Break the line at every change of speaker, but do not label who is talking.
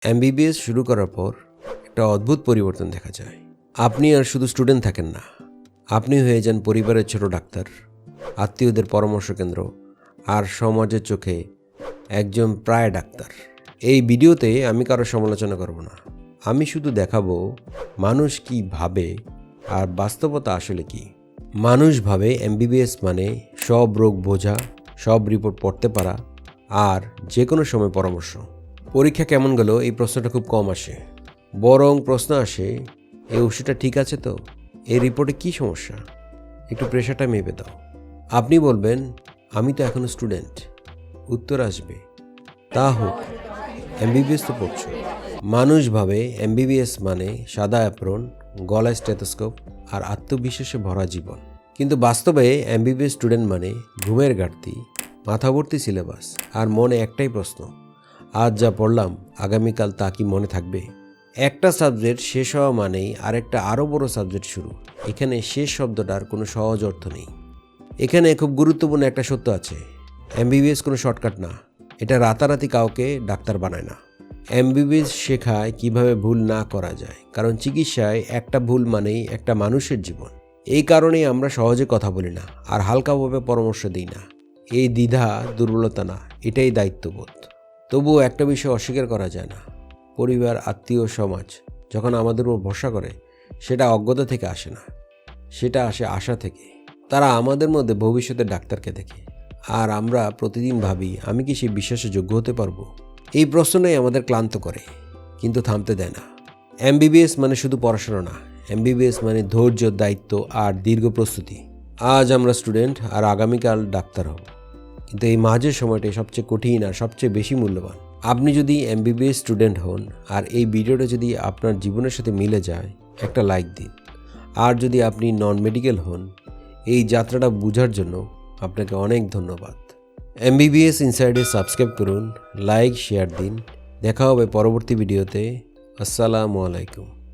MBBS শুরু করার পর একটা অদ্ভুত পরিবর্তন দেখা যায়। আপনি আর শুধু স্টুডেন্ট থাকেন না, আপনি হয়ে যান পরিবারের ছোট ডাক্তার, আত্মীয়দের পরামর্শ কেন্দ্র আর সমাজের চোখে একজন প্রায় ডাক্তার। এই ভিডিওতে আমি কারো সমালোচনা করব না, আমি শুধু দেখাবো মানুষ কি ভাবে আর বাস্তবতা আসলে কি। মানুষ ভাবে এমবিবিএস মানে সব রোগ বোঝা, সব রিপোর্ট পড়তে পারা আর যে কোনো সময় পরামর্শ। পরীক্ষা কেমন গেল এই প্রশ্নটা খুব কম আসে, বরং প্রশ্ন আসে এই ওষুধটা ঠিক আছে তো, এই রিপোর্টে কি সমস্যা, একটু প্রেশারটা মেপে দাও। আপনি বলবেন আমি তো এখনো স্টুডেন্ট, উত্তর আসবে তা হোক, এমবিবিএস তো পড়ছো। মানুষ ভাবে এমবিবিএস মানে সাদা অ্যাপ্রন, গলায় স্টেথোস্কোপ আর আত্মবিশ্বাসে ভরা জীবন। কিন্তু বাস্তবে এমবিবিএস স্টুডেন্ট মানে ঘুমের ঘাটতি, মাথাভর্তি সিলেবাস আর মনে একটাই প্রশ্ন, আজ যা পড়লাম আগামীকাল তা কি মনে থাকবে। একটা সাবজেক্ট শেষ হওয়া মানেই আরেকটা আরও বড় সাবজেক্ট শুরু। এখানে শেষ শব্দটার কোনো সহজ অর্থ নেই। এখানে খুব গুরুত্বপূর্ণ একটা সত্য আছে, এমবিবিএস কোনো শর্টকাট না, এটা রাতারাতি কাউকে ডাক্তার বানায় না। এমবিবিএস শেখায় কিভাবে ভুল না করা যায়, কারণ চিকিৎসায় একটা ভুল মানেই একটা মানুষের জীবন। এই কারণেই আমরা সহজে কথা বলি না আর হালকাভাবে পরামর্শ দিই না। এই দ্বিধা দুর্বলতা না, এটাই দায়িত্ববোধ। তবুও একটা বিষয় অস্বীকার করা যায় না, পরিবার, আত্মীয়, সমাজ যখন আমাদের উপর ভরসা করে, সেটা অজ্ঞতা থেকে আসে না, সেটা আসে আশা থেকে। তারা আমাদের মধ্যে ভবিষ্যতের ডাক্তারকে দেখে, আর আমরা প্রতিদিন ভাবি আমি কি সেই বিশ্বাসে যোগ্য হতে পারবো। এই প্রশ্নটাই আমাদের ক্লান্ত করে, কিন্তু থামতে দেয় না। এমবিবিএস মানে শুধু পড়াশোনা না, এমবিবিএস মানে ধৈর্য, দায়িত্ব আর দীর্ঘ প্রস্তুতি। আজ আমরা স্টুডেন্ট আর আগামীকাল ডাক্তার হব, কিন্তু এই মাঝের সময়টাই সবচেয়ে কঠিন আর সবচেয়ে বেশি মূল্যবান। আপনি যদি এমবিবিএস স্টুডেন্ট হন আর এই ভিডিওটা যদি আপনার জীবনের সাথে মিলে যায়, একটা লাইক দিন। আর যদি আপনি নন মেডিকেল হন, এই যাত্রাটা বোঝার জন্য আপনাকে অনেক ধন্যবাদ। এমবিবিএস ইনসাইডে সাবস্ক্রাইব করুন, লাইক শেয়ার দিন। দেখা হবে পরবর্তী ভিডিওতে। আসসালামু আলাইকুম।